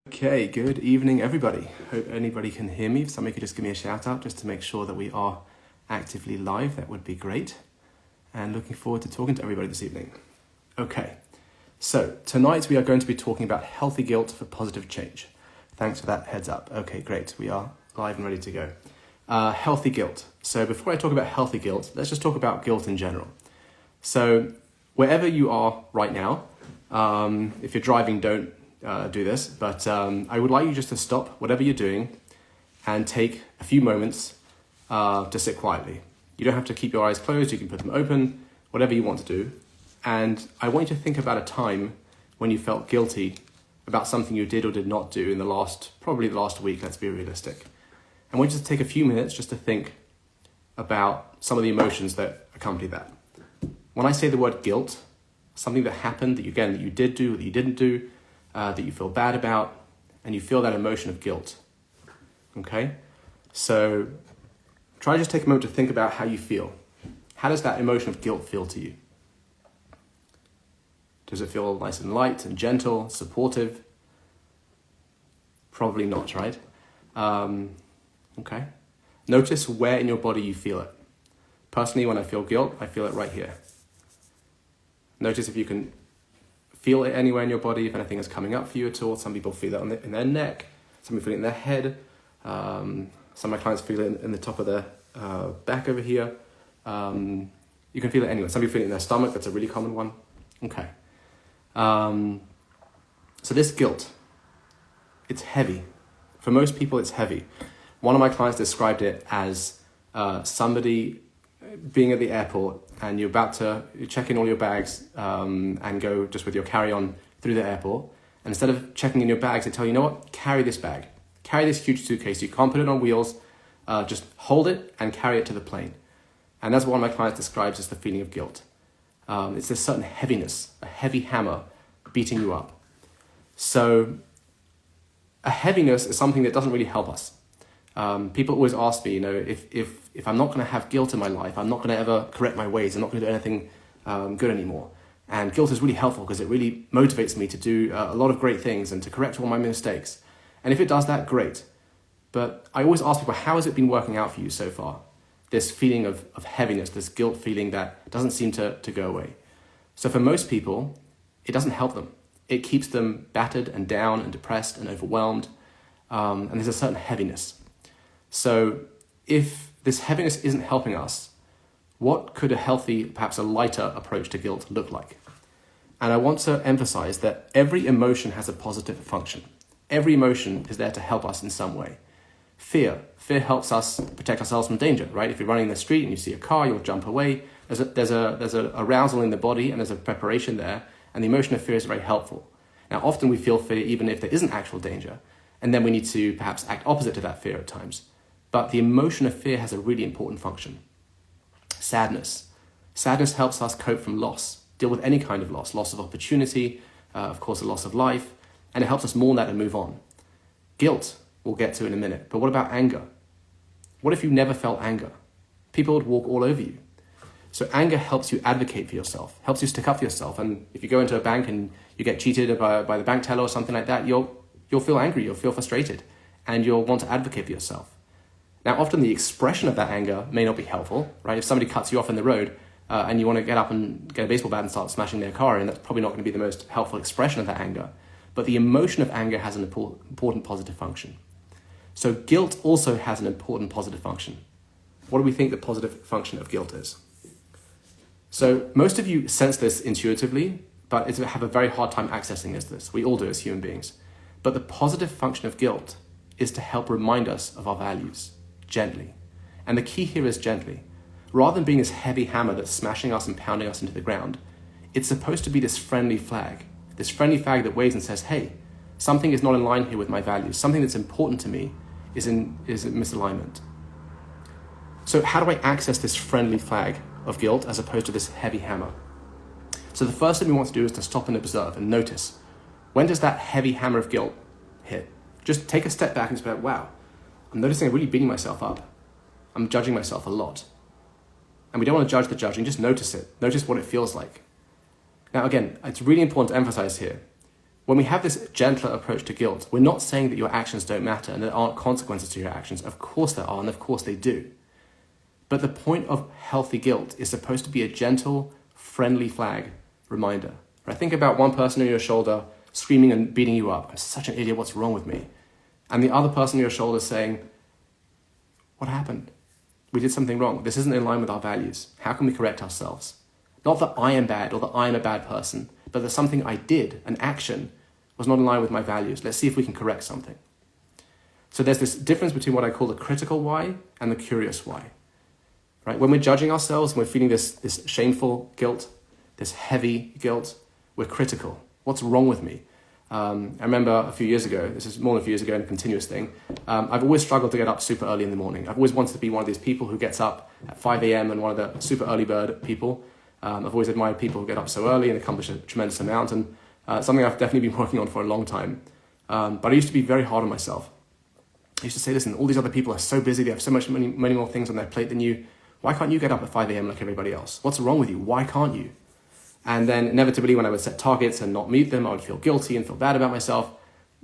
Okay, good evening everybody. Hope anybody can hear me. If somebody could just give me a shout out just to make sure that we are actively live, that would be great. And looking forward to talking to everybody this evening. Okay, so tonight we are going to be talking about healthy guilt for positive change. Thanks for that heads up. Okay, great. We are live and ready to go. Healthy guilt. So before I talk about healthy guilt, let's just talk about guilt in general. So wherever you are right now, if you're driving, don't do this, but I would like you just to stop whatever you're doing and take a few moments to sit quietly. You don't have to keep your eyes closed, you can put them open, whatever you want to do. And I want you to think about a time when you felt guilty about something you did or did not do in probably the last week, let's be realistic. I want you to take a few minutes just to think about some of the emotions that accompany that. When I say the word guilt, something that happened that you did do or that you didn't do, that you feel bad about, and you feel that emotion of guilt. Okay? So try to just take a moment to think about how you feel. How does that emotion of guilt feel to you? Does it feel nice and light and gentle, supportive? Probably not, right? Okay. Notice where in your body you feel it. Personally, when I feel guilt, I feel it right here. Notice if you can feel it anywhere in your body, if anything is coming up for you at all. Some people feel it in their neck, some people feel it in their head. Some of my clients feel it in the top of their back over here. You can feel it anywhere. Some people feel it in their stomach, that's a really common one. Okay. So this guilt, it's heavy. For most people, it's heavy. One of my clients described it as somebody being at the airport and you're check in all your bags and go just with your carry-on through the airport. And instead of checking in your bags, they tell you, you know what, carry this bag. Carry this huge suitcase. You can't put it on wheels. Just hold it and carry it to the plane. And that's what one of my clients describes as the feeling of guilt. It's this certain heaviness, a heavy hammer beating you up. So a heaviness is something that doesn't really help us. People always ask me, if I'm not going to have guilt in my life, I'm not going to ever correct my ways, I'm not going to do anything good anymore. And guilt is really helpful because it really motivates me to do a lot of great things and to correct all my mistakes. And if it does that, great. But I always ask people, how has it been working out for you so far? This feeling of heaviness, this guilt feeling that doesn't seem to go away. So for most people, it doesn't help them. It keeps them battered and down and depressed and overwhelmed. And there's a certain heaviness. So if this heaviness isn't helping us, what could a healthy, perhaps a lighter approach to guilt look like? And I want to emphasize that every emotion has a positive function. Every emotion is there to help us in some way. Fear helps us protect ourselves from danger, right? If you're running in the street and you see a car, you'll jump away. There's a arousal in the body and there's a preparation there, and the emotion of fear is very helpful. Now, often we feel fear even if there isn't actual danger, and then we need to perhaps act opposite to that fear at times. But the emotion of fear has a really important function. Sadness. Sadness helps us cope from loss, deal with any kind of loss of opportunity, of course, the loss of life, and it helps us mourn that and move on. Guilt, we'll get to in a minute, but what about anger? What if you never felt anger? People would walk all over you. So anger helps you advocate for yourself, helps you stick up for yourself. And if you go into a bank and you get cheated by the bank teller or something like that, you'll feel angry, you'll feel frustrated, and you'll want to advocate for yourself. Now, often the expression of that anger may not be helpful, right? If somebody cuts you off in the road and you want to get up and get a baseball bat and start smashing their car in, that's probably not going to be the most helpful expression of that anger. But the emotion of anger has an important positive function. So guilt also has an important positive function. What do we think the positive function of guilt is? So most of you sense this intuitively, but have a very hard time accessing this. We all do as human beings. But the positive function of guilt is to help remind us of our values. Gently. And the key here is gently. Rather than being this heavy hammer that's smashing us and pounding us into the ground, it's supposed to be this friendly flag that waves and says, hey, something is not in line here with my values. Something that's important to me is in misalignment. So how do I access this friendly flag of guilt as opposed to this heavy hammer? So the first thing we want to do is to stop and observe and notice. When does that heavy hammer of guilt hit? Just take a step back and just be like, wow, I'm noticing I'm really beating myself up. I'm judging myself a lot. And we don't want to judge the judging, just notice it. Notice what it feels like. Now again, it's really important to emphasize here. when we have this gentler approach to guilt, we're not saying that your actions don't matter and there aren't consequences to your actions. Of course there are, and of course they do. But the point of healthy guilt is supposed to be a gentle, friendly flag reminder. Right? Think about one person on your shoulder screaming and beating you up. I'm such an idiot, what's wrong with me? And the other person on your shoulder saying, what happened? We did something wrong. This isn't in line with our values. How can we correct ourselves? Not that I am bad or that I am a bad person, but that something I did, an action, was not in line with my values. Let's see if we can correct something. So there's this difference between what I call the critical why and the curious why. Right? When we're judging ourselves, when we're feeling this shameful guilt, this heavy guilt, we're critical. What's wrong with me? I remember a few years ago, this is more than a few years ago and a continuous thing, I've always struggled to get up super early in the morning. I've always wanted to be one of these people who gets up at 5 a.m. and one of the super early bird people. I've always admired people who get up so early and accomplish a tremendous amount, and something I've definitely been working on for a long time. But I used to be very hard on myself. I used to say, listen, all these other people are so busy, they have so many more things on their plate than you. Why can't you get up at 5 a.m. like everybody else? What's wrong with you? Why can't you? And then inevitably when I would set targets and not meet them, I would feel guilty and feel bad about myself.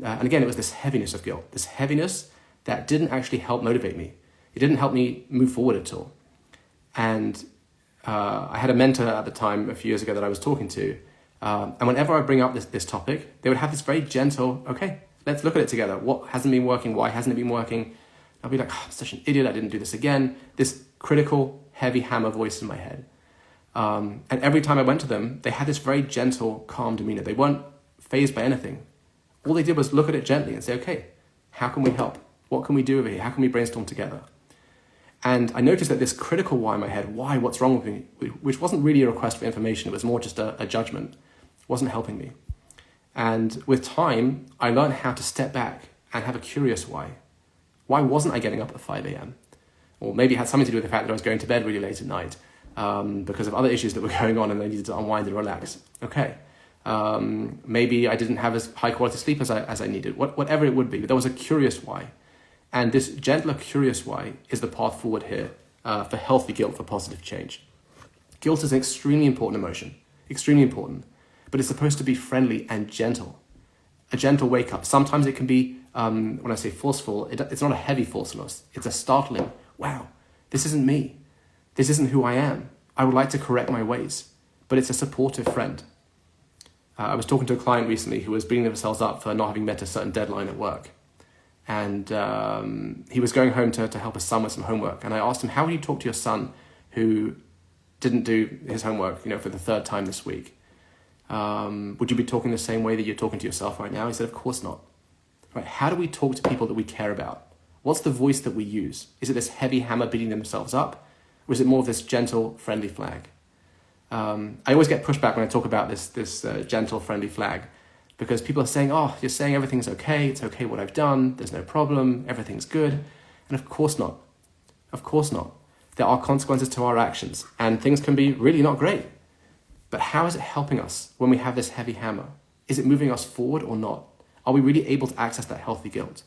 And again, it was this heaviness of guilt, this heaviness that didn't actually help motivate me. It didn't help me move forward at all. And I had a mentor at the time, a few years ago, that I was talking to. And whenever I bring up this topic, they would have this very gentle, okay, let's look at it together. What hasn't been working? Why hasn't it been working? I'll be like, I'm such an idiot, I didn't do this again. This critical, heavy hammer voice in my head. And every time I went to them, they had this very gentle, calm demeanor. They weren't fazed by anything. All they did was look at it gently and say, okay, how can we help? What can we do over here? How can we brainstorm together? And I noticed that this critical why in my head, why, what's wrong with me, which wasn't really a request for information, it was more just a judgment, wasn't helping me. And with time, I learned how to step back and have a curious why. Why wasn't I getting up at 5 a.m.? Or maybe it had something to do with the fact that I was going to bed really late at night because of other issues that were going on and I needed to unwind and relax. Okay. Maybe I didn't have as high quality sleep as I needed, whatever it would be, but there was a curious why. And this gentler, curious why is the path forward here for healthy guilt, for positive change. Guilt is an extremely important emotion, extremely important, but it's supposed to be friendly and gentle. A gentle wake up. Sometimes it can be, when I say forceful, it's not a heavy forcefulness. It's a startling, wow, this isn't me. This isn't who I am. I would like to correct my ways, but it's a supportive friend. I was talking to a client recently who was beating themselves up for not having met a certain deadline at work. And he was going home to help his son with some homework. And I asked him, how would you talk to your son who didn't do his homework, for the third time this week? Would you be talking the same way that you're talking to yourself right now? He said, of course not. Right? How do we talk to people that we care about? What's the voice that we use? Is it this heavy hammer beating themselves up? Or is it more of this gentle, friendly flag? I always get pushback when I talk about this gentle, friendly flag, because people are saying, oh, you're saying everything's okay, it's okay what I've done, there's no problem, everything's good. And of course not. Of course not. There are consequences to our actions, and things can be really not great. But how is it helping us when we have this heavy hammer? Is it moving us forward or not? Are we really able to access that healthy guilt?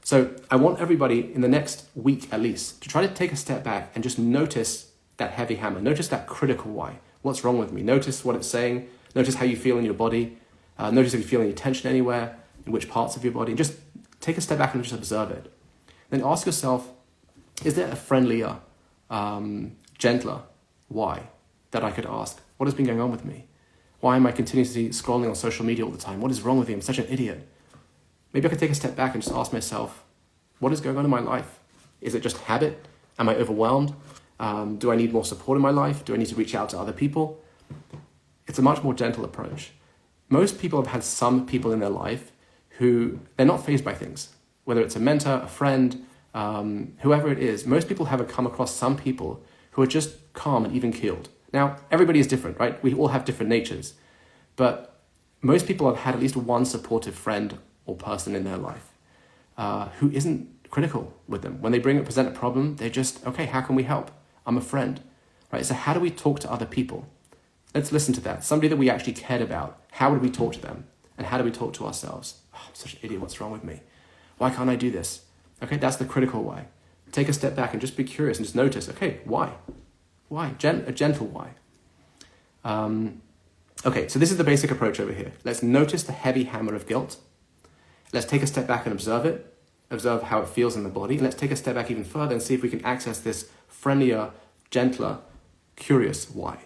So I want everybody in the next week at least to try to take a step back and just notice that heavy hammer. Notice that critical why. What's wrong with me? Notice what it's saying. Notice how you feel in your body. Notice if you feel any tension anywhere, in which parts of your body. And just take a step back and just observe it. Then ask yourself, is there a friendlier, gentler why that I could ask? What has been going on with me? Why am I continuously scrolling on social media all the time? What is wrong with me? I'm such an idiot. Maybe I could take a step back and just ask myself, what is going on in my life? Is it just habit? Am I overwhelmed? Do I need more support in my life? Do I need to reach out to other people? It's a much more gentle approach. Most people have had some people in their life who they're not fazed by things, whether it's a mentor, a friend, whoever it is. Most people have come across some people who are just calm and even keeled. Now, everybody is different, right? We all have different natures, but most people have had at least one supportive friend or person in their life who isn't critical with them. When they present a problem, they're just, okay, how can we help? I'm a friend, right? So how do we talk to other people? Let's listen to that. Somebody that we actually cared about. How would we talk to them? And how do we talk to ourselves? Oh, I'm such an idiot. What's wrong with me? Why can't I do this? Okay, that's the critical why. Take a step back and just be curious and just notice, okay, why? Why? A gentle why. Okay, so this is the basic approach over here. Let's notice the heavy hammer of guilt. Let's take a step back and observe it. Observe how it feels in the body. Let's take a step back even further and see if we can access this friendlier, gentler, curious why.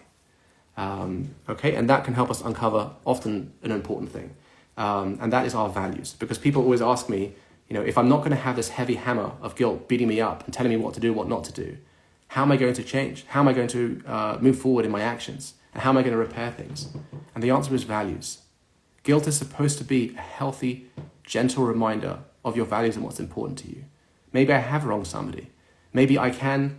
Okay, and that can help us uncover often an important thing. And that is our values. Because people always ask me, if I'm not going to have this heavy hammer of guilt beating me up and telling me what to do, what not to do, how am I going to change? How am I going to move forward in my actions? And how am I going to repair things? And the answer is values. Guilt is supposed to be a healthy, gentle reminder of your values and what's important to you. Maybe I have wronged somebody. Maybe I can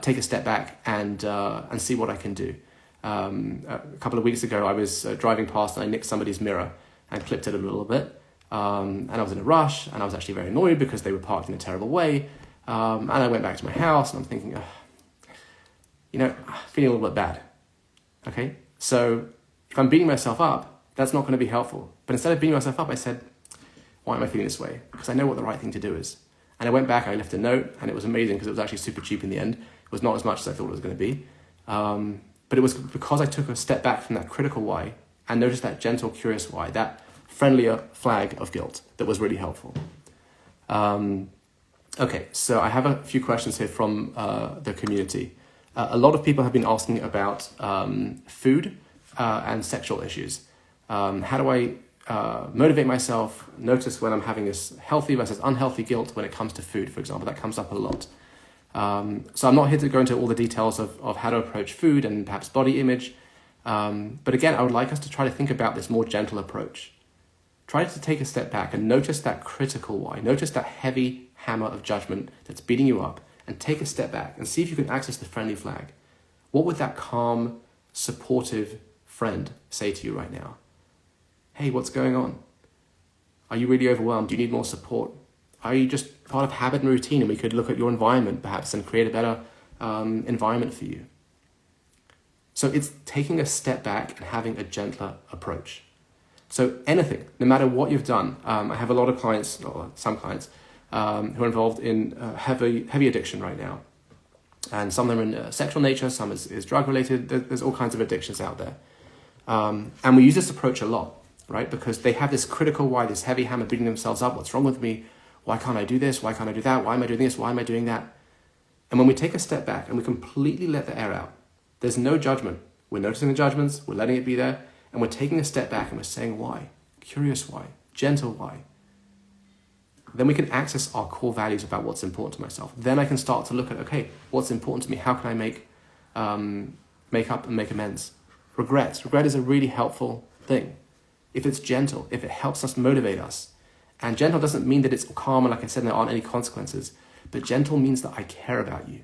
take a step back and see what I can do. A couple of weeks ago, I was driving past and I nicked somebody's mirror and clipped it a little bit. And I was in a rush and I was actually very annoyed because they were parked in a terrible way. And I went back to my house and I'm thinking, feeling a little bit bad. Okay, so if I'm beating myself up, that's not going to be helpful. But instead of beating myself up, I said, why am I feeling this way? Because I know what the right thing to do is. And I went back, I left a note, and it was amazing because it was actually super cheap in the end. It was not as much as I thought it was going to be. But it was because I took a step back from that critical why and noticed that gentle, curious why, that friendlier flag of guilt that was really helpful. Okay, so I have a few questions here from the community. A lot of people have been asking about food and sexual issues. How do I motivate myself, notice when I'm having this healthy versus unhealthy guilt when it comes to food, for example? That comes up a lot. So I'm not here to go into all the details of how to approach food and perhaps body image. But again, I would like us to try to think about this more gentle approach. Try to take a step back and notice that critical why. Notice that heavy hammer of judgment that's beating you up, and take a step back and see if you can access the friendly flag. What would that calm, supportive friend say to you right now? Hey, what's going on? Are you really overwhelmed? Do you need more support? Are you just part of habit and routine, and we could look at your environment perhaps and create a better environment for you? So it's taking a step back and having a gentler approach. So anything, no matter what you've done, I have a lot of clients, or some clients, who are involved in heavy addiction right now. And some of them are in sexual nature, some is drug related. There's all kinds of addictions out there. And we use this approach a lot, right? Because they have this critical why, this heavy hammer beating themselves up. What's wrong with me? Why can't I do this? Why can't I do that? Why am I doing this? Why am I doing that? And when we take a step back and we completely let the air out, there's no judgment. We're noticing the judgments, we're letting it be there, and we're taking a step back and we're saying why, curious why, gentle why. Then we can access our core values about what's important to myself. Then I can start to look at, okay, what's important to me? How can I make up and make amends? Regret is a really helpful thing. If it's gentle, if it helps us motivate us. And gentle doesn't mean that it's calm and like I said, there aren't any consequences. But gentle means that I care about you.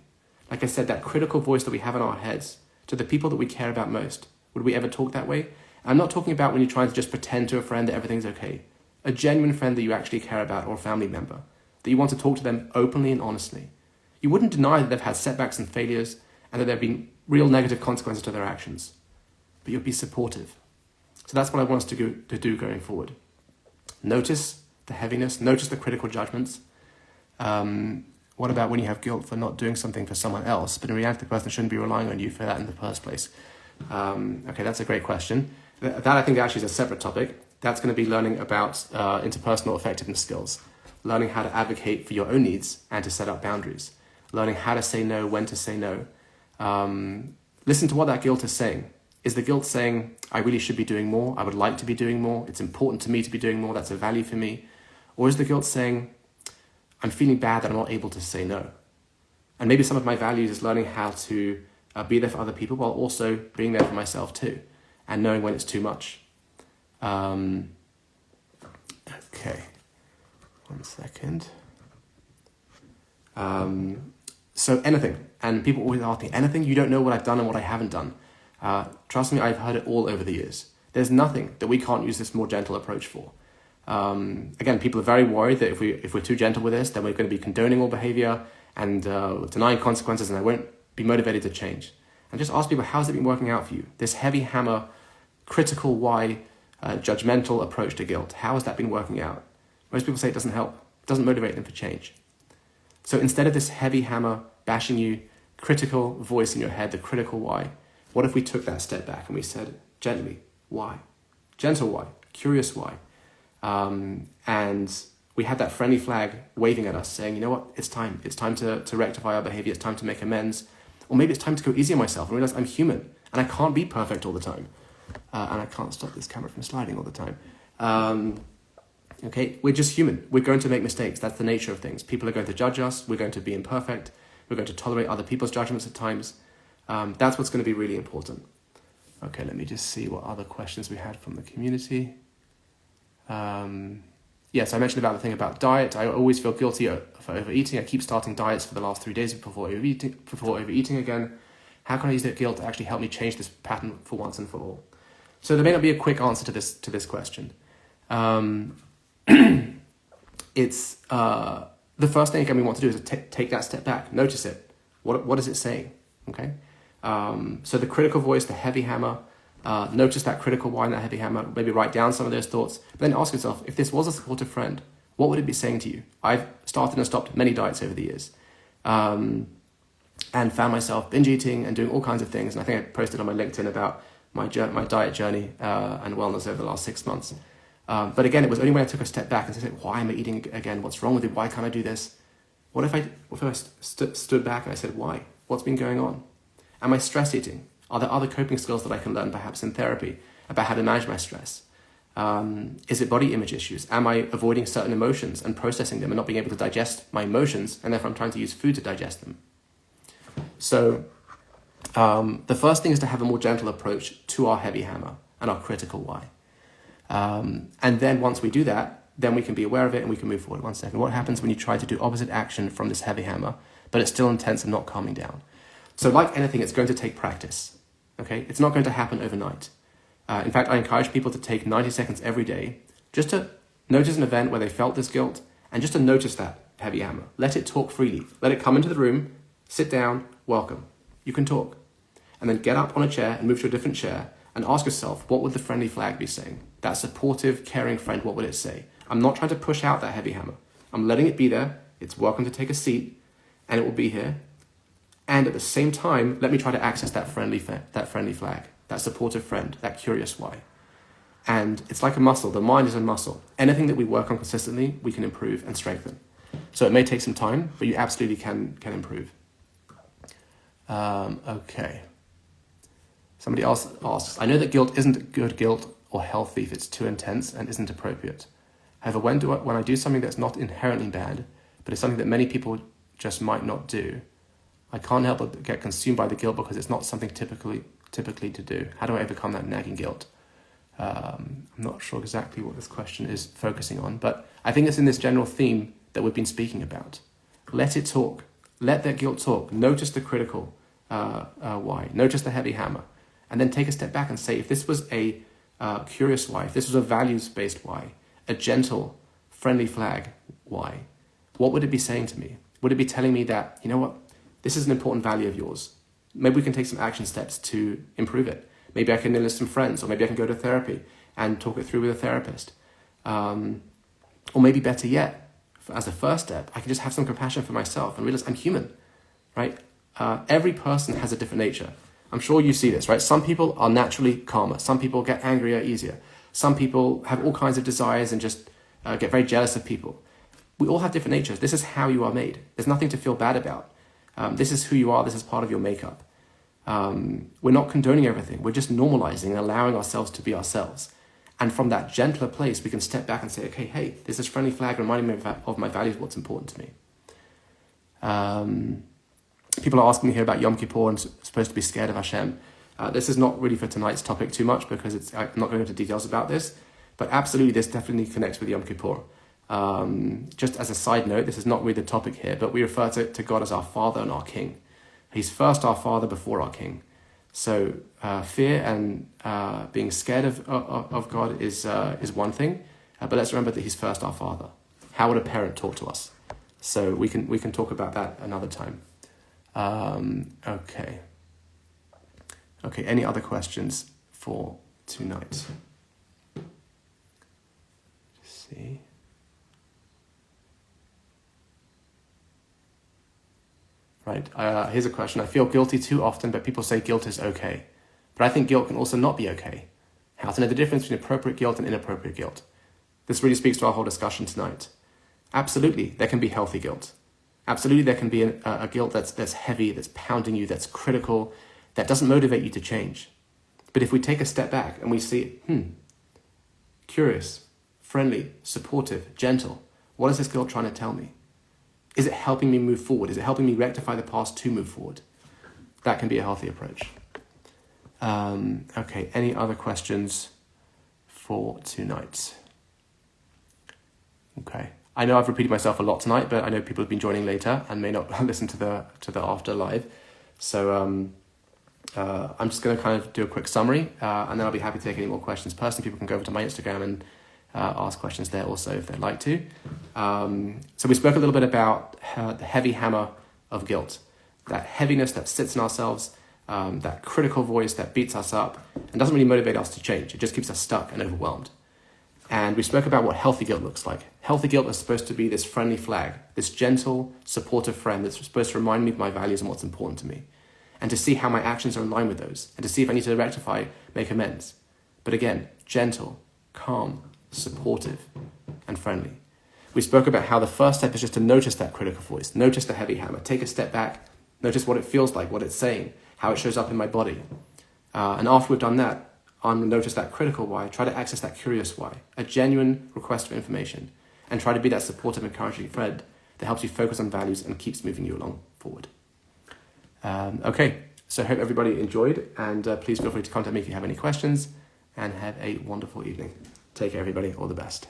Like I said, that critical voice that we have in our heads to the people that we care about most. Would we ever talk that way? I'm not talking about when you're trying to just pretend to a friend that everything's okay. A genuine friend that you actually care about, or a family member, that you want to talk to them openly and honestly. You wouldn't deny that they've had setbacks and failures and that there have been real negative consequences to their actions, but you'll be supportive. So that's what I want us to do going forward. Notice the heaviness, notice the critical judgments. What about when you have guilt for not doing something for someone else, but in reality the person shouldn't be relying on you for that in the first place? Okay, that's a great question. That I think actually is a separate topic. That's going to be learning about interpersonal effectiveness skills, learning how to advocate for your own needs and to set up boundaries, learning how to say no, when to say no. Listen to what that guilt is saying. Is the guilt saying, I really should be doing more, I would like to be doing more, it's important to me to be doing more, that's a value for me? Or is the guilt saying, I'm feeling bad that I'm not able to say no? And maybe some of my values is learning how to be there for other people while also being there for myself too, and knowing when it's too much. Okay, 1 second. So anything, and people always ask me, anything? You don't know what I've done and what I haven't done. Trust me, I've heard it all over the years. There's nothing that we can't use this more gentle approach for. Again, people are very worried that if we're too gentle with this, then we're going to be condoning all behavior and denying consequences, and I won't be motivated to change. And just ask people, how's it been working out for you? This heavy hammer, critical why, judgmental approach to guilt. How has that been working out? Most people say it doesn't help. It doesn't motivate them for change. So instead of this heavy hammer bashing you, critical voice in your head, the critical why, what if we took that step back and we said, gently, why? Gentle why, curious why. And we had that friendly flag waving at us saying, you know what, it's time to rectify our behavior, it's time to make amends, or maybe it's time to go easy on myself and realize I'm human and I can't be perfect all the time. And I can't stop this camera from sliding all the time. Okay, we're just human. We're going to make mistakes. That's the nature of things. People are going to judge us. We're going to be imperfect. We're going to tolerate other people's judgments at times. That's what's going to be really important. Okay, let me just see what other questions we had from the community. Yes, I mentioned about the thing about diet. I always feel guilty for overeating. I keep starting diets for the last 3 days before overeating again. How can I use that guilt to actually help me change this pattern for once and for all? So there may not be a quick answer to this question. It's the first thing again we want to do is to take that step back, notice it. What is it saying? Okay. So the critical voice, the heavy hammer. Notice that critical why in that heavy hammer. Maybe write down some of those thoughts. But then ask yourself, if this was a supportive friend, what would it be saying to you? I've started and stopped many diets over the years, and found myself binge eating and doing all kinds of things. And I think I posted on my LinkedIn about my diet journey and wellness over the last 6 months. But again, it was only when I took a step back and said, why am I eating again? What's wrong with it? Why can't I do this? What if I stood back and I said, why? What's been going on? Am I stress eating? Are there other coping skills that I can learn perhaps in therapy about how to manage my stress? Is it body image issues? Am I avoiding certain emotions and processing them and not being able to digest my emotions, and therefore I'm trying to use food to digest them? So the first thing is to have a more gentle approach to our heavy hammer and our critical why. And then once we do that, then we can be aware of it and we can move forward. 1 second. What happens when you try to do opposite action from this heavy hammer, but it's still intense and not calming down? So like anything, it's going to take practice. Okay, it's not going to happen overnight. In fact, I encourage people to take 90 seconds every day just to notice an event where they felt this guilt and just to notice that heavy hammer. Let it talk freely. Let it come into the room, sit down, welcome. You can talk. And then get up on a chair and move to a different chair and ask yourself, what would the friendly flag be saying? That supportive, caring friend, what would it say? I'm not trying to push out that heavy hammer. I'm letting it be there. It's welcome to take a seat and it will be here. And at the same time, let me try to access that friendly flag, that supportive friend, that curious why. And it's like a muscle. The mind is a muscle. Anything that we work on consistently, we can improve and strengthen. So it may take some time, but you absolutely can improve. Okay. Somebody else asks, I know that guilt isn't good guilt or healthy if it's too intense and isn't appropriate. However, when I do something that's not inherently bad, but it's something that many people just might not do, I can't help but get consumed by the guilt because it's not something typically to do. How do I overcome that nagging guilt? I'm not sure exactly what this question is focusing on, but I think it's in this general theme that we've been speaking about. Let it talk. Let that guilt talk. Notice the critical why. Notice the heavy hammer. And then take a step back and say, if this was a curious why, if this was a values-based why, a gentle, friendly flag why, what would it be saying to me? Would it be telling me that, you know what, this is an important value of yours. Maybe we can take some action steps to improve it. Maybe I can enlist some friends, or maybe I can go to therapy and talk it through with a therapist. Or maybe better yet, as a first step, I can just have some compassion for myself and realize I'm human, right? Every person has a different nature. I'm sure you see this, right? Some people are naturally calmer. Some people get angrier easier. Some people have all kinds of desires and just get very jealous of people. We all have different natures. This is how you are made. There's nothing to feel bad about. This is who you are. This is part of your makeup. We're not condoning everything. We're just normalizing and allowing ourselves to be ourselves. And from that gentler place, we can step back and say, okay, hey, there's this friendly flag reminding me of my values, what's important to me. People are asking me here about Yom Kippur and supposed to be scared of Hashem. This is not really for tonight's topic too much because I'm not going into details about this, but absolutely this definitely connects with Yom Kippur. Just as a side note, this is not really the topic here, but we refer to God as our Father and our King. He's first our Father before our King. So fear and being scared of God is one thing, but let's remember that He's first our Father. How would a parent talk to us? So we can talk about that another time. Okay. Any other questions for tonight? Let's see. Right, here's a question. I feel guilty too often, but people say guilt is okay. But I think guilt can also not be okay. How to know the difference between appropriate guilt and inappropriate guilt. This really speaks to our whole discussion tonight. Absolutely, there can be healthy guilt. Absolutely, there can be a guilt that's heavy, that's pounding you, that's critical, that doesn't motivate you to change. But if we take a step back and we see, curious, friendly, supportive, gentle, what is this guilt trying to tell me? Is it helping me move forward? Is it helping me rectify the past to move forward? That can be a healthy approach. Okay, any other questions for tonight? Okay. I know I've repeated myself a lot tonight, but I know people have been joining later and may not listen to the after live. So I'm just going to kind of do a quick summary, and then I'll be happy to take any more questions. Personally, people can go over to my Instagram and ask questions there also if they'd like to. So we spoke a little bit about the heavy hammer of guilt, that heaviness that sits in ourselves, that critical voice that beats us up and doesn't really motivate us to change. It just keeps us stuck and overwhelmed. And we spoke about what healthy guilt looks like. Healthy guilt is supposed to be this friendly flag, this gentle, supportive friend that's supposed to remind me of my values and what's important to me, and to see how my actions are in line with those, and to see if I need to rectify, make amends. But again, gentle, calm, supportive, and friendly. We spoke about how the first step is just to notice that critical voice, notice the heavy hammer, take a step back, notice what it feels like, what it's saying, how it shows up in my body. And after we've done that, I'm going to notice that critical why, try to access that curious why, a genuine request for information, and try to be that supportive, encouraging friend that helps you focus on values and keeps moving you along forward. Okay, so I hope everybody enjoyed, and please feel free to contact me if you have any questions, and have a wonderful evening. Take care, everybody. All the best.